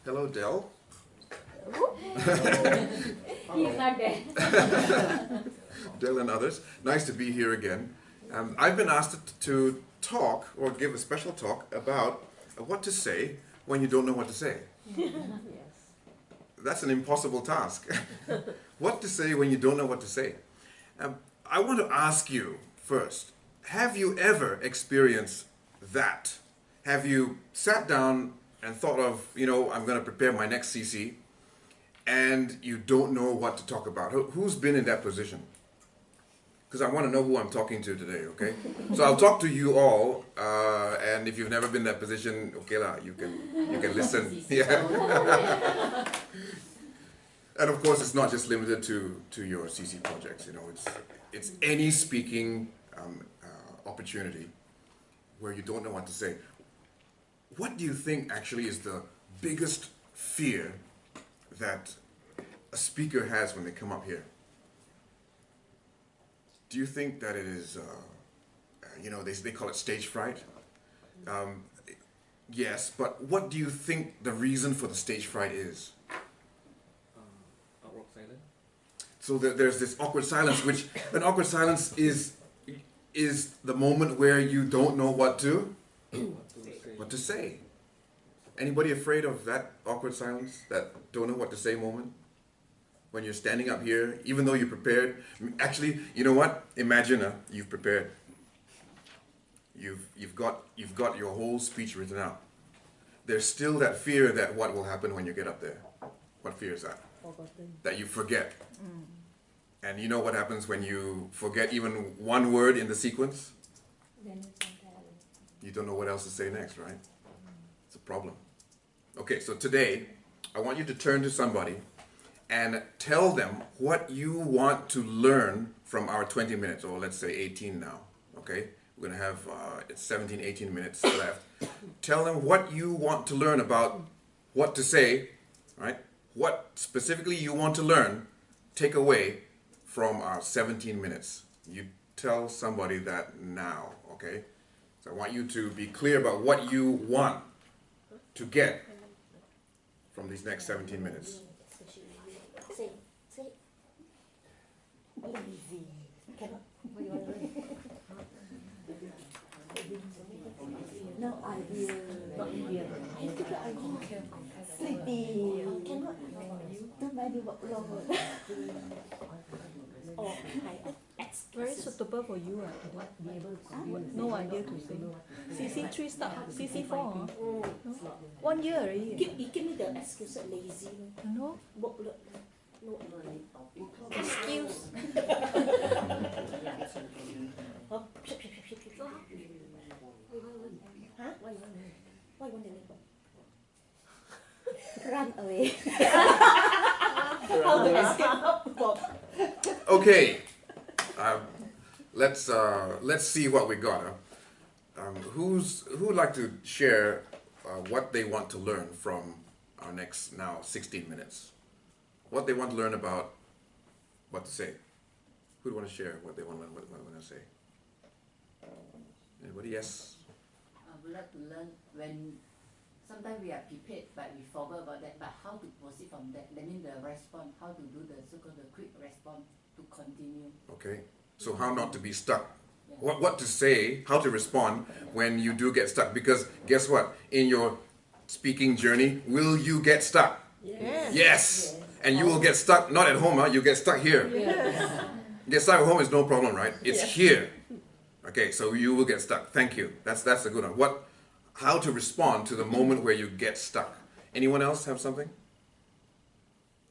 Hello, Del. He's not there. Del and others. Nice to be here again. I've been asked to talk or give a special talk about what to say when you don't know what to say. Yes. That's an impossible task. What to say when you don't know what to say? I want to ask you first, have you ever experienced that? Have you sat down and thought of, I'm going to prepare my next CC, and you don't know what to talk about? Who's been in that position? Because I want to know who I'm talking to today, okay? So I'll talk to you all, and if you've never been in that position, okay lah, you can listen. Yeah. And of course, it's not just limited to your CC projects. It's any speaking opportunity where you don't know what to say. What do you think actually is the biggest fear that a speaker has when they come up here? Do you think that it is, they call it stage fright? Yes, but what do you think the reason for the stage fright is? Awkward silence. So there's this awkward silence, which an awkward silence is the moment where you don't know what to say. Anybody afraid of that awkward silence, that don't know what to say moment? When you're standing up here, even though you're prepared. Actually, you know what? Imagine you've prepared. You've got your whole speech written out. There's still that fear that what will happen when you get up there. What fear is that? Forgotten. That you forget. And you know what happens when you forget even one word in the sequence? Then you can tell. You don't know what else to say next, right? It's a problem. Okay, so today, I want you to turn to somebody and tell them what you want to learn from our 20 minutes, or let's say 18 now, okay? We're going to have, it's 17, 18 minutes left. Tell them what you want to learn about what to say, right? What specifically you want to learn, take away from our 17 minutes. You tell somebody that now, okay? So I want you to be clear about what you want to get from these next 17 minutes. Say. Easy. Cannot. What you want to learn? No idea. Not idea. I think I can. Sleepy. Cannot. Don't mind me what long. Oh, Very suitable for you. be able to No idea to say. CC3 start, CC4. 1 year already. Give me the excuse lazy. No Work no. excuse. Huh? Huh? Why you want to leave? Run away. How to escape Bob? Okay, let's see what we got. Who'd like to share what they want to learn from our next now 16 minutes? What they want to learn about what to say. Who'd want to share what they want to learn, what they want to say? Anybody? Yes. I would like to learn when sometimes we are prepared but we forgot about that, but how to proceed from that. That means the response, how to do the so-called the quick response to continue. Okay. So how not to be stuck. Yeah. What to say, how to respond when you do get stuck. Because guess what? In your speaking journey, will you get stuck? Yes. Yes. And you will get stuck, not at home, you get stuck here. Yes. Get stuck at home is no problem, right? It's here. Okay, so you will get stuck. Thank you. That's a good one. How to respond to the moment where you get stuck. Anyone else have something?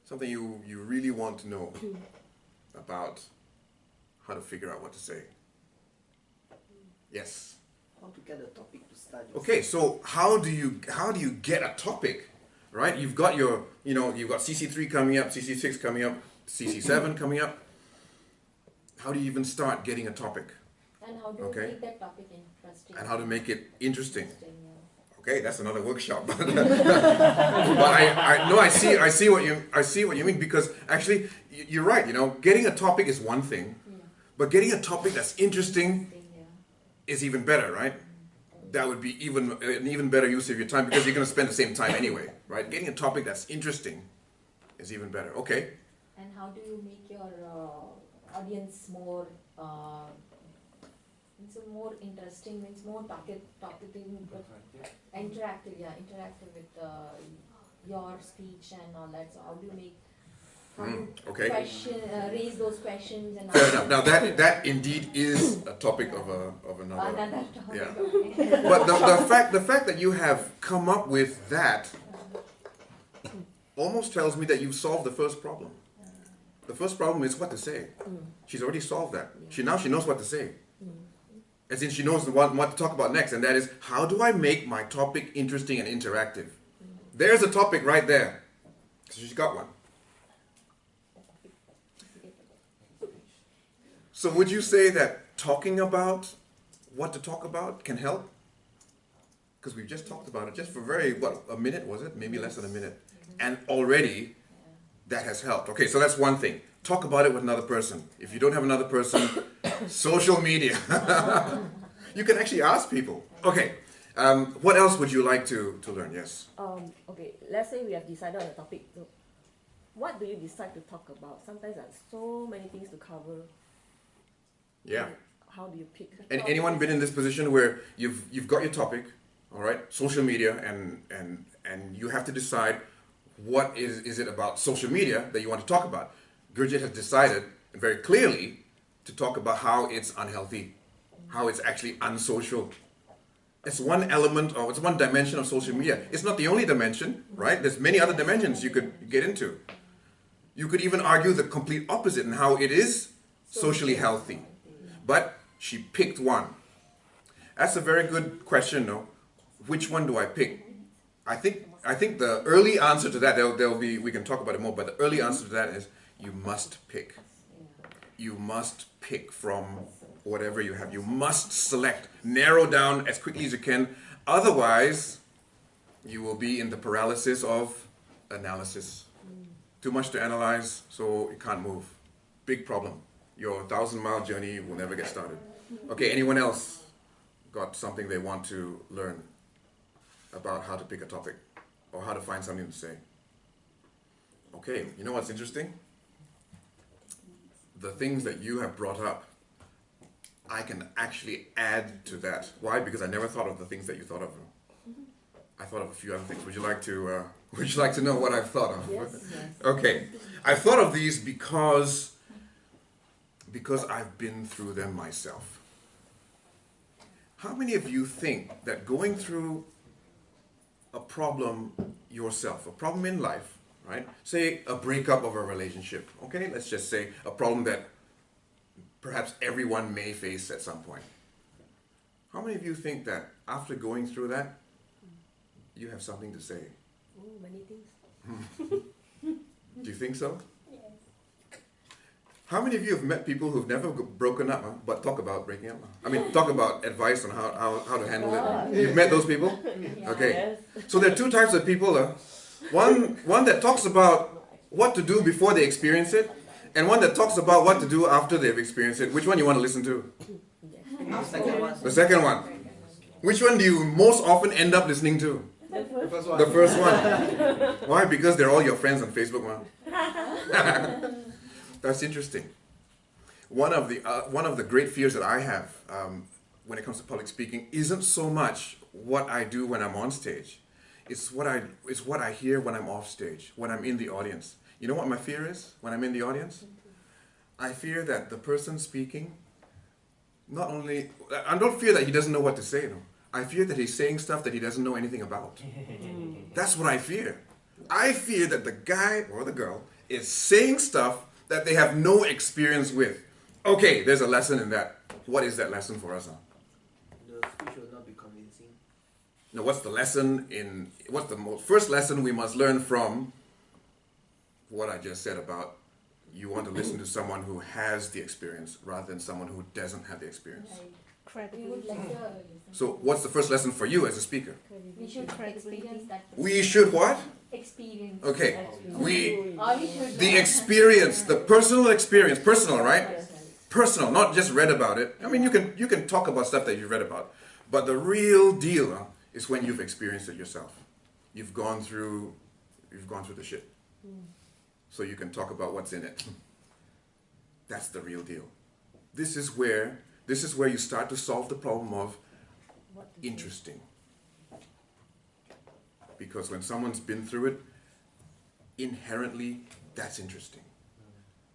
Something you really want to know about how to figure out what to say. Yes. How to get a topic to study? Okay, so how do you get a topic, right? You've got you've got CC3 coming up, CC6 coming up, CC7 coming up. How do you even start getting a topic? And how do you make that topic interesting? And how to make it interesting? Yeah. Okay, that's another workshop. But I see what you mean, because actually you're right. Getting a topic is one thing, but getting a topic that's interesting is even better, right? that would be an even better use of your time because you're going to spend the same time anyway, right? Getting a topic that's interesting is even better. Okay. And how do you make your audience more it's more interesting, means more talkative, interactive with your speech and all that. So how do you make okay. Raise those questions and Fair enough. Now that indeed is a topic of another topic. yeah. Okay. But the fact that you have come up with that almost tells me that you've solved the first problem. The first problem is what to say. She's already solved that. She knows what to say. As in she knows what to talk about next, and that is, how do I make my topic interesting and interactive? There's a topic right there. So she's got one. So would you say that talking about what to talk about can help? Because we've just talked about it just for a minute, was it? Maybe less than a minute. And already that has helped. Okay, so that's one thing. Talk about it with another person. If you don't have another person, social media. You can actually ask people. Okay, what else would you like to learn? Yes? Okay, let's say we have decided on a topic. So what do you decide to talk about? Sometimes there's so many things to cover. Yeah. How do you pick? Anyone been in this position where you've got your topic, all right, social media, and you have to decide what is it about social media that you want to talk about? Gurjit has decided very clearly to talk about how it's unhealthy, how it's actually unsocial. It's one element or it's one dimension of social media. It's not the only dimension, right? There's many other dimensions you could get into. You could even argue the complete opposite and how it is socially healthy. But she picked one. That's a very good question, though. Which one do I pick? I think the early answer to that, we can talk about it more, but the early answer to that is you must pick. You must pick from whatever you have. You must select, narrow down as quickly as you can. Otherwise, you will be in the paralysis of analysis. Too much to analyze, so you can't move. Big problem. Your 1,000-mile journey will never get started. Okay, anyone else got something they want to learn about how to pick a topic or how to find something to say? Okay, you know what's interesting? The things that you have brought up, I can actually add to that. Why? Because I never thought of the things that you thought of. I thought of a few other things. Would you like to know what I've thought of? Yes. Okay, I've thought of these because I've been through them myself. How many of you think that going through a problem yourself, a problem in life, right? Say a breakup of a relationship, okay? Let's just say a problem that perhaps everyone may face at some point. How many of you think that after going through that, you have something to say? Oh, many things. Do you think so? How many of you have met people who've never broken up, but talk about breaking up? I mean, talk about advice on how to handle it. You've met those people? Okay. So there are two types of people. One that talks about what to do before they experience it, and one that talks about what to do after they've experienced it. Which one you want to listen to? The second one. Which one do you most often end up listening to? The first one. Why? Because they're all your friends on Facebook, man. That's interesting. One of the great fears that I have when it comes to public speaking isn't so much what I do when I'm on stage. It's what I hear when I'm off stage, when I'm in the audience. You know what my fear is when I'm in the audience? I fear that the person speaking, I don't fear that he doesn't know what to say, no. I fear that he's saying stuff that he doesn't know anything about. That's what I fear. I fear that the guy or the girl is saying stuff that they have no experience with. Okay, there's a lesson in that. What is that lesson for us now? The speech will not be convincing. Now, what's the first lesson we must learn from what I just said about you want to listen to someone who has the experience rather than someone who doesn't have the experience? So what's the first lesson for you as a speaker? We should experience that. We should what? Experience. Okay. The experience, the personal experience, personal, right? Personal, not just read about it. I mean, you can talk about stuff that you read about, But the real deal is when you've experienced it yourself. You've gone through the shit. So you can talk about what's in it. That's the real deal. This is where you start to solve the problem of interesting. Because when someone's been through it, inherently, that's interesting.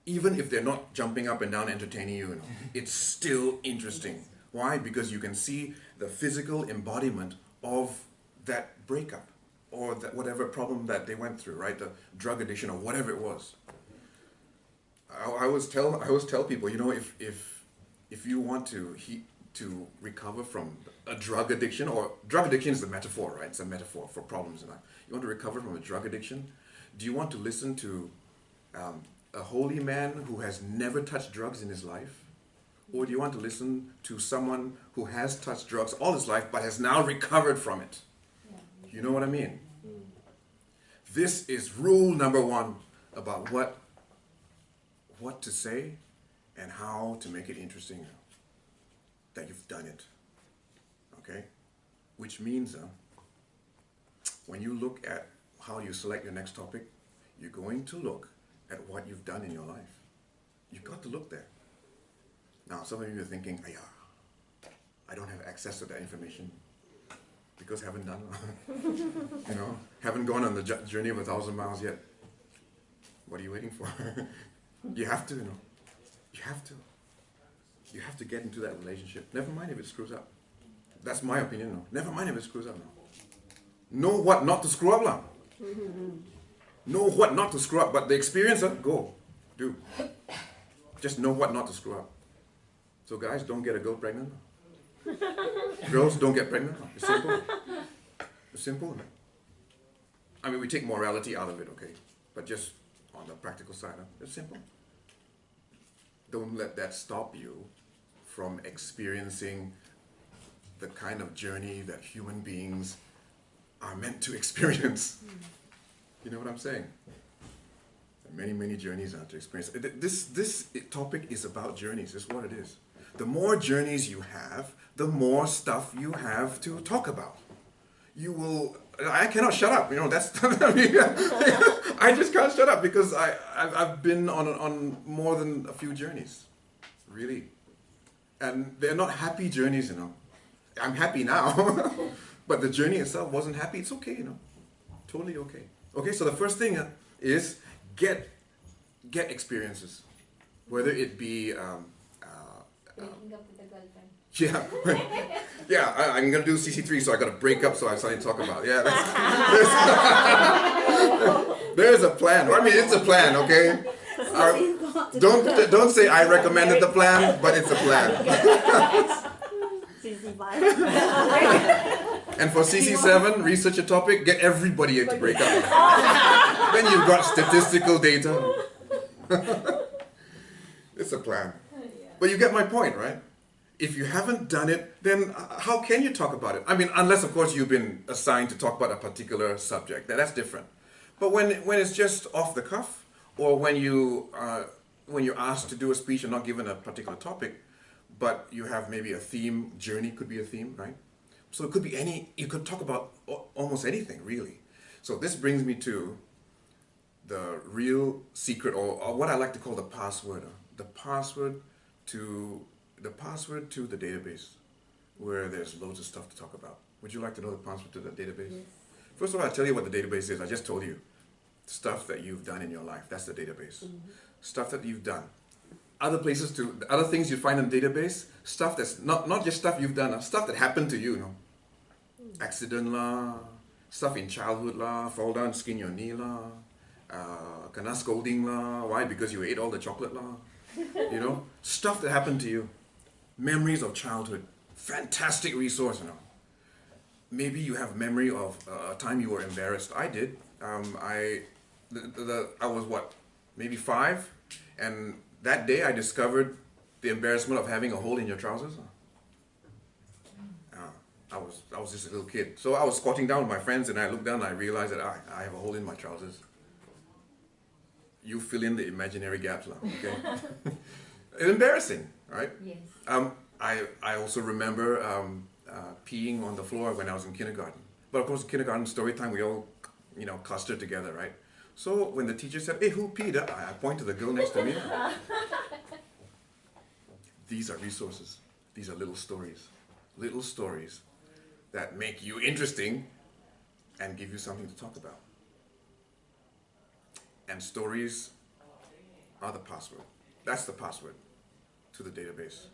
Even if they're not jumping up and down entertaining you, it's still interesting. Why? Because you can see the physical embodiment of that breakup or that whatever problem that they went through, right? The drug addiction or whatever it was. I always tell people, if you want to recover from a drug addiction, or drug addiction is the metaphor, right? It's a metaphor for problems in life. You want to recover from a drug addiction? Do you want to listen to a holy man who has never touched drugs in his life? Or do you want to listen to someone who has touched drugs all his life but has now recovered from it? You know what I mean? This is rule number one about what to say and how to make it interesting, that you've done it. Okay? Which means when you look at how you select your next topic, you're going to look at what you've done in your life. You've got to look there. Now, some of you are thinking, I don't have access to that information because I haven't done it. Haven't gone on the journey of 1,000 miles yet. What are you waiting for? You have to, You have to. You have to get into that relationship. Never mind if it screws up. That's my opinion. Never mind if it screws up. Know what not to screw up. Know what not to screw up. But the experience, go. Do. Just know what not to screw up. So guys, don't get a girl pregnant. Girls, don't get pregnant. It's simple. It's simple. I mean, we take morality out of it, okay? But just on the practical side, it's simple. Don't let that stop you from experiencing the kind of journey that human beings are meant to experience. You know what I'm saying? Many, many journeys are to experience. This topic is about journeys. It's what it is. The more journeys you have, the more stuff you have to talk about. I cannot shut up. I just can't shut up because I've been on more than a few journeys, really. And they're not happy journeys, I'm happy now, but the journey itself wasn't happy. It's okay, totally okay. Okay, so the first thing is get experiences, whether it be Breaking up with a girlfriend. Yeah, I'm gonna do CC3, so I gotta break up. So I started to talk about there's a plan. I mean, it's a plan, okay? Don't say I recommended the plan, but it's a plan. And for CC7, research a topic, get everybody to break up. Then you've got statistical data. It's a plan. But you get my point, right? If you haven't done it, then how can you talk about it? I mean, unless, of course, you've been assigned to talk about a particular subject. That's different. But when it's just off the cuff, or when you're asked to do a speech and not given a particular topic, but you have maybe a theme, journey could be a theme, right? So it could be you could talk about almost anything, really. So this brings me to the real secret, or what I like to call the password. The password to the database, where there's loads of stuff to talk about. Would you like to know the password to the database? Yes. First of all, I'll tell you what the database is. I just told you. Stuff that you've done in your life. That's the database. Stuff that you've done. Other things you find in the database, stuff that's not just stuff you've done, stuff that happened to you, Accident lah, stuff in childhood lah, fall down, skin your knee lah, kena scolding lah. Why? Because you ate all the chocolate lah. Stuff that happened to you. Memories of childhood. Fantastic resource, Maybe you have memory of a time you were embarrassed. I did. I was maybe 5, and that day I discovered the embarrassment of having a hole in your trousers. I was just a little kid. So I was squatting down with my friends, and I looked down and I realized that I have a hole in my trousers. You fill in the imaginary gaps, okay? It's embarrassing, right? Yes. I also remember peeing on the floor when I was in kindergarten. But of course, in kindergarten story time, we all, clustered together, right? So when the teacher said, "Hey, who peed?" I point to the girl next to me. These are resources. These are little stories that make you interesting and give you something to talk about. And stories are the password. That's the password to the database.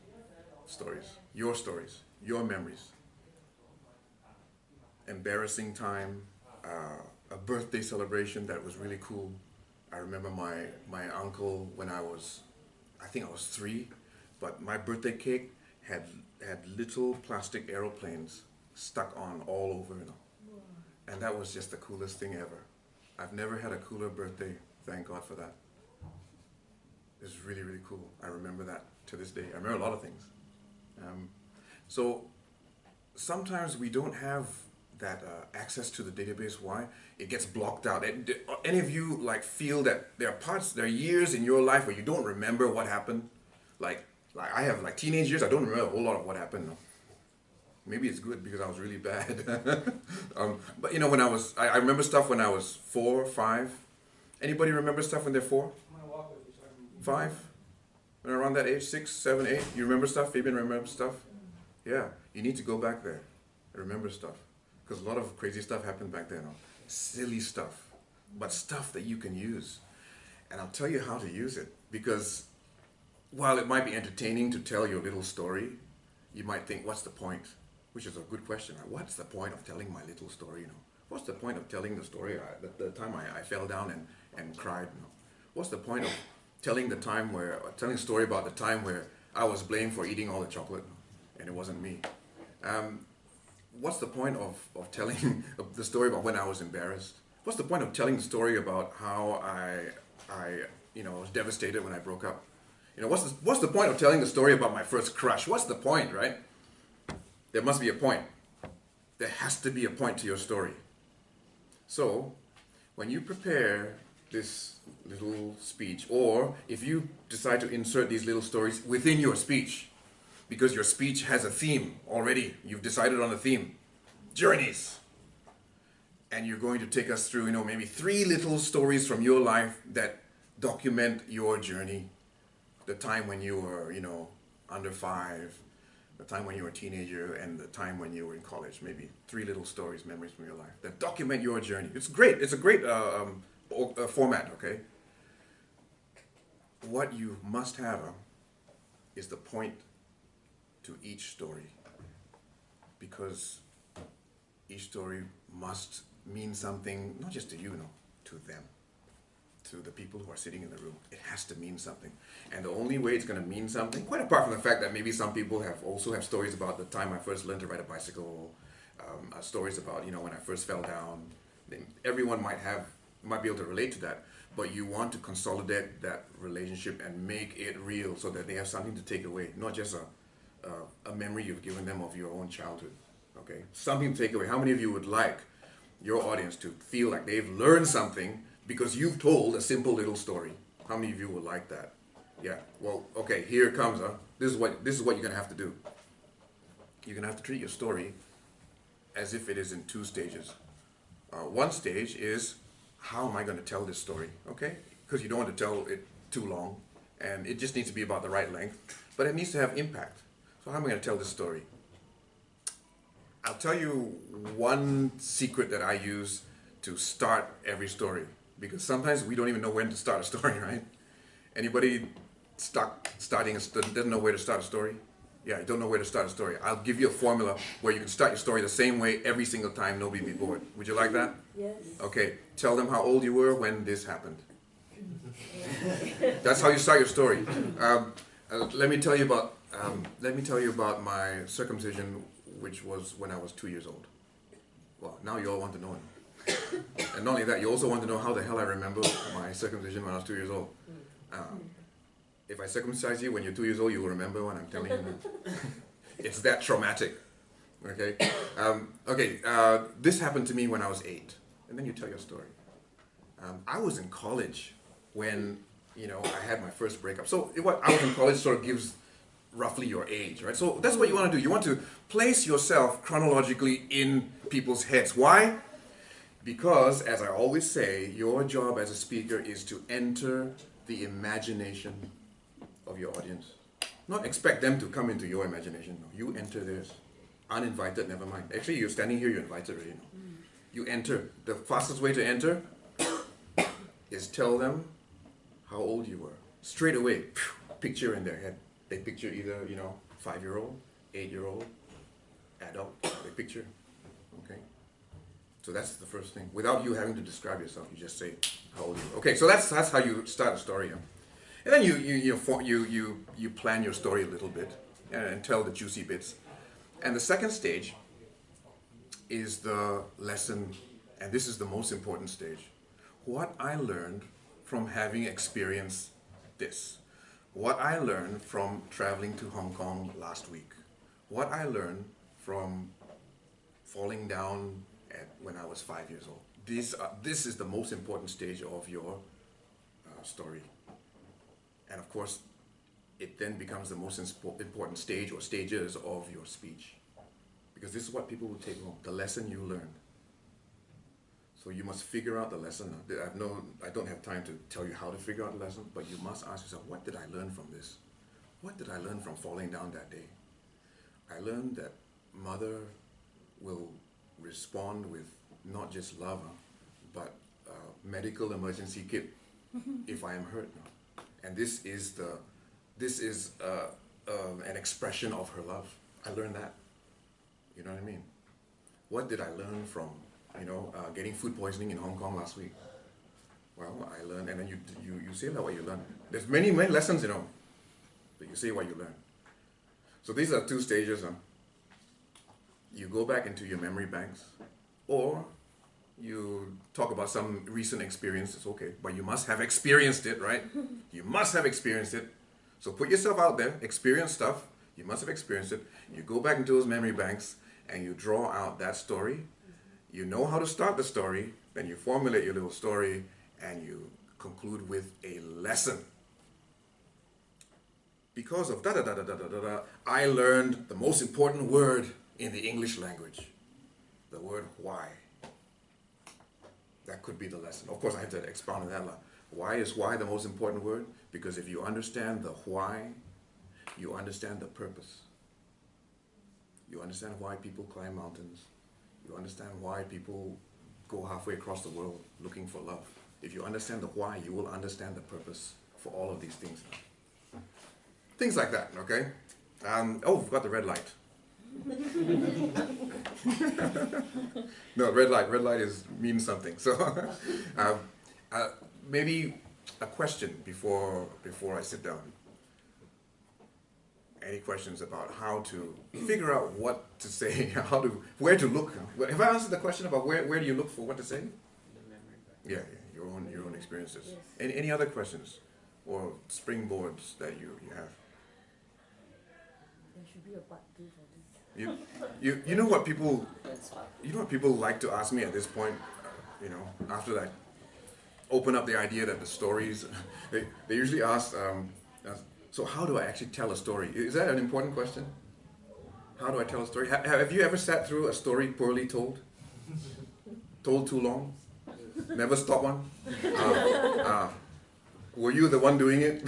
Stories, your memories. Embarrassing time, a birthday celebration that was really cool. I remember my uncle when I think I was 3, but my birthday cake had little plastic aeroplanes stuck on all over, and that was just the coolest thing ever. I've never had a cooler birthday, thank God for that. It was really, really cool. I remember that to this day. I remember a lot of things. So sometimes we don't have that access to the database. Why? It gets blocked out. Any of you feel that there are years in your life where you don't remember what happened? Like I have teenage years, I don't remember a whole lot of what happened. No. Maybe it's good because I was really bad. But when I remember stuff when I was 4, 5. Anybody remember stuff when they're 4? 5? When around that age, 6, 7, 8, you remember stuff? Fabian remembers stuff? Yeah, you need to go back there and remember stuff. Because a lot of crazy stuff happened back then. Silly stuff, but stuff that you can use. And I'll tell you how to use it. Because while it might be entertaining to tell your little story, you might think, what's the point? Which is a good question. What's the point of telling my little story? What's the point of telling the story the time I fell down and cried? What's the point of telling a story about the time where I was blamed for eating all the chocolate and it wasn't me? What's the point of telling the story about when I was embarrassed? What's the point of telling the story about how I was devastated when I broke up? What's the point of telling the story about my first crush? What's the point, right? There must be a point. There has to be a point to your story. So, when you prepare this little speech, or if you decide to insert these little stories within your speech, because your speech has a theme already, you've decided on a theme, journeys, and you're going to take us through, maybe 3 little stories from your life that document your journey, the time when you were, under 5, the time when you were a teenager, and the time when you were in college. Maybe 3 little stories, memories from your life that document your journey. It's great. It's a great format, okay? What you must have is the point to each story, because each story must mean something, not just to you, to them, to the people who are sitting in the room. It has to mean something. And the only way it's going to mean something, quite apart from the fact that maybe some people also have stories about the time I first learned to ride a bicycle, stories about, when I first fell down. Everyone might be able to relate to that, but you want to consolidate that relationship and make it real so that they have something to take away, not just a memory you've given them of your own childhood. Okay, something to take away. How many of you would like your audience to feel like they've learned something because you've told a simple little story? How many of you would like that? Yeah. Well, okay. Here it comes. This is what you're gonna have to do. You're gonna have to treat your story as if it is in 2 stages. One stage is, how am I going to tell this story? Okay, because you don't want to tell it too long, and it just needs to be about the right length, but it needs to have impact. So how am I going to tell this story? I'll tell you one secret that I use to start every story, because sometimes we don't even know when to start a story, right? Anybody doesn't know where to start a story? Yeah, you don't know where to start a story. I'll give you a formula where you can start your story the same way every single time, nobody be bored. Would you like that? Yes. Okay, tell them how old you were when this happened. That's how you start your story. Let me tell you about my circumcision, which was when I was 2 years old. Well, now you all want to know it. And not only that, you also want to know how the hell I remember my circumcision when I was 2 years old. If I circumcise you when you're 2 years old, you will remember when I'm telling you that. It's that traumatic. Okay? This happened to me when I was 8. And then you tell your story. I was in college when, I had my first breakup. So I was in college sort of gives roughly your age, right? So that's what you want to do. You want to place yourself chronologically in people's heads. Why? Because, as I always say, your job as a speaker is to enter the imagination of your audience. Not expect them to come into your imagination. No, you enter theirs. Uninvited, never mind. Actually, you're standing here, you're invited already. No. You enter. The fastest way to enter is tell them how old you were. Straight away, picture in their head. They picture either, 5-year-old, 8-year-old, adult. They picture. Okay? So that's the first thing. Without you having to describe yourself, you just say how old you are. Okay, so that's how you start a story. Yeah? And then you plan your story a little bit and tell the juicy bits. And the second stage is the lesson, and this is the most important stage. What I learned from having experienced this. What I learned from traveling to Hong Kong last week. What I learned from falling down when I was 5 years old. This is the most important stage of your story. And of course, it then becomes the most important stage or stages of your speech. Because this is what people will take home, the lesson you learned. So you must figure out the lesson. I don't have time to tell you how to figure out the lesson, but you must ask yourself, what did I learn from this? What did I learn from falling down that day? I learned that mother will respond with not just love, but medical emergency kit if I am hurt. And this is an expression of her love. I learned that. You know what I mean? What did I learn from getting food poisoning in Hong Kong last week? Well, I learned, and then you say that what you learned. There's many lessons, but you say what you learned. So these are two stages. You go back into your memory banks, or you talk about some recent experiences, okay, but you must have experienced it, right? You must have experienced it. So put yourself out there, experience stuff, you must have experienced it. You go back into those memory banks, and you draw out that story. You know how to start the story, then you formulate your little story, and you conclude with a lesson. Because of da-da-da-da-da-da-da, I learned the most important word in the English language. The word why. That could be the lesson. Of course, I have to expound on that. Why is why the most important word? Because if you understand the why, you understand the purpose. You understand why people climb mountains. You understand why people go halfway across the world looking for love. If you understand the why, you will understand the purpose for all of these things. Things like that, okay? We've got the red light. No, red light means something. So maybe a question before I sit down. Any questions about how to figure out what to say, where to look? Have I answered the question about where do you look for what to say? Yeah, your own experiences. Yes. Any other questions or springboards that you have? There should be a part 2 for this. You know what people like to ask me at this point, after that, open up the idea that the stories, they usually ask, so how do I actually tell a story? Is that an important question? How do I tell a story? Have you ever sat through a story poorly told? Told too long? Never stop one? Were you the one doing it?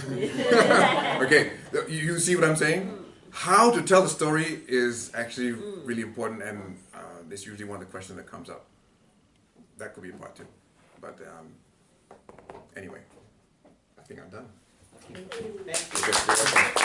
Okay, you see what I'm saying? How to tell the story is actually really important, and it's usually one of the questions that comes up. That could be part 2. But anyway, I think I'm done. Thank you. Thank you.